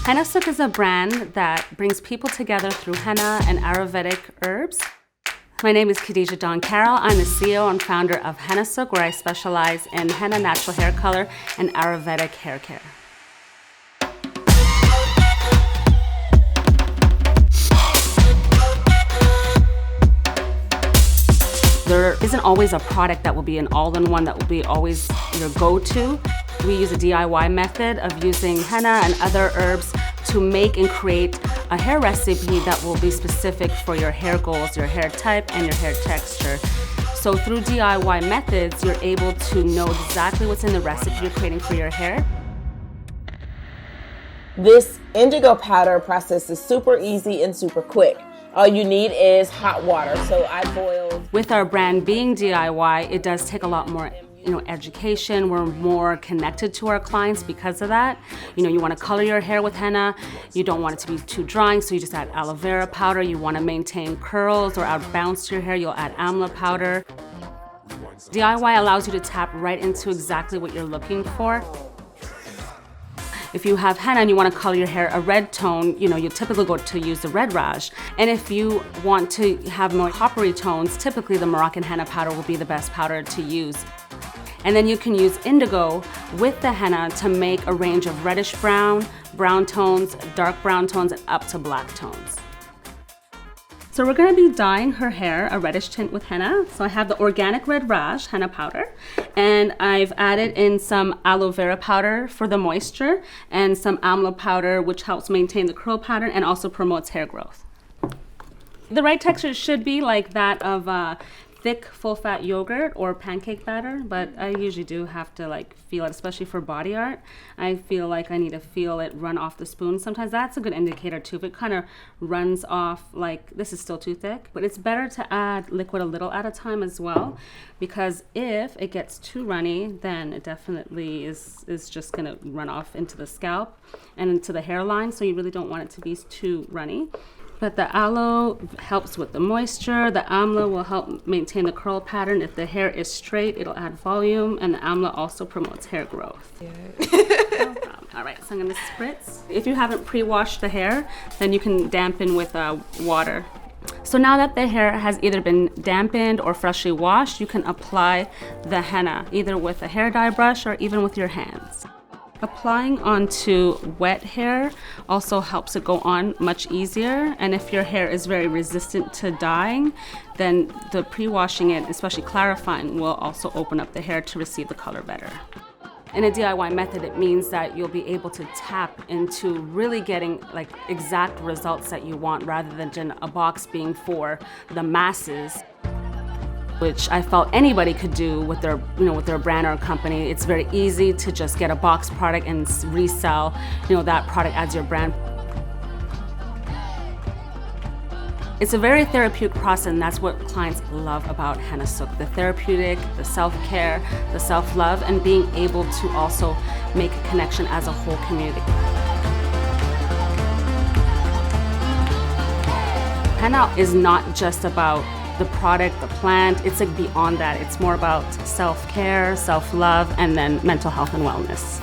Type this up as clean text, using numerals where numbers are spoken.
Henna Sooq is a brand that brings people together through henna and Ayurvedic herbs. My name is Khadija Dawn Carroll. I'm the CEO and founder of Henna Sooq, where I specialize in henna natural hair color and Ayurvedic hair care. There isn't always a product that will be an all-in-one that will be always your go-to. We use a DIY method of using henna and other herbs to make and create a hair recipe that will be specific for your hair goals, your hair type, and your hair texture. So through DIY methods, you're able to know exactly what's in the recipe you're creating for your hair. This indigo powder process is super easy and super quick. All you need is hot water. So I boiled. With our brand being DIY, it does take a lot more education. We're more connected to our clients because of that. You want to color your hair with henna. You don't want it to be too drying, so you just add aloe vera powder. You want to maintain curls or add bounce to your hair, you'll add amla powder. DIY allows you to tap right into exactly what you're looking for. If you have henna and you want to color your hair a red tone, you typically go to use the red rash. And if you want to have more coppery tones, typically the Moroccan henna powder will be the best powder to use. And then you can use indigo with the henna to make a range of reddish brown, brown tones, dark brown tones, and up to black tones. So we're going to be dyeing her hair a reddish tint with henna. So I have the organic red rash henna powder, and I've added in some aloe vera powder for the moisture and some amla powder, which helps maintain the curl pattern and also promotes hair growth. The right texture should be like that of thick full-fat yogurt or pancake batter, but I usually do have to feel it, especially for body art. I feel like I need to feel it run off the spoon. Sometimes that's a good indicator too. If it kind of runs off this is still too thick, but it's better to add liquid a little at a time as well, because if it gets too runny, then it definitely is just gonna run off into the scalp and into the hairline, so you really don't want it to be too runny. But the aloe helps with the moisture. The amla will help maintain the curl pattern. If the hair is straight, it'll add volume, and the amla also promotes hair growth. Yeah. No problem. All right, so I'm gonna spritz. If you haven't pre-washed the hair, then you can dampen with water. So now that the hair has either been dampened or freshly washed, you can apply the henna, either with a hair dye brush or even with your hands. Applying onto wet hair also helps it go on much easier, and if your hair is very resistant to dyeing, then the pre-washing it, especially clarifying, will also open up the hair to receive the color better. In a DIY method, it means that you'll be able to tap into really getting exact results that you want, rather than just a box being for the masses, which I felt anybody could do with their, with their brand or company. It's very easy to just get a box product and resell, that product as your brand. It's a very therapeutic process, and that's what clients love about Henna Sooq. The therapeutic, the self-care, the self-love, and being able to also make a connection as a whole community. Henna is not just about the product, the plant, it's beyond that. It's more about self-care, self-love, and then mental health and wellness.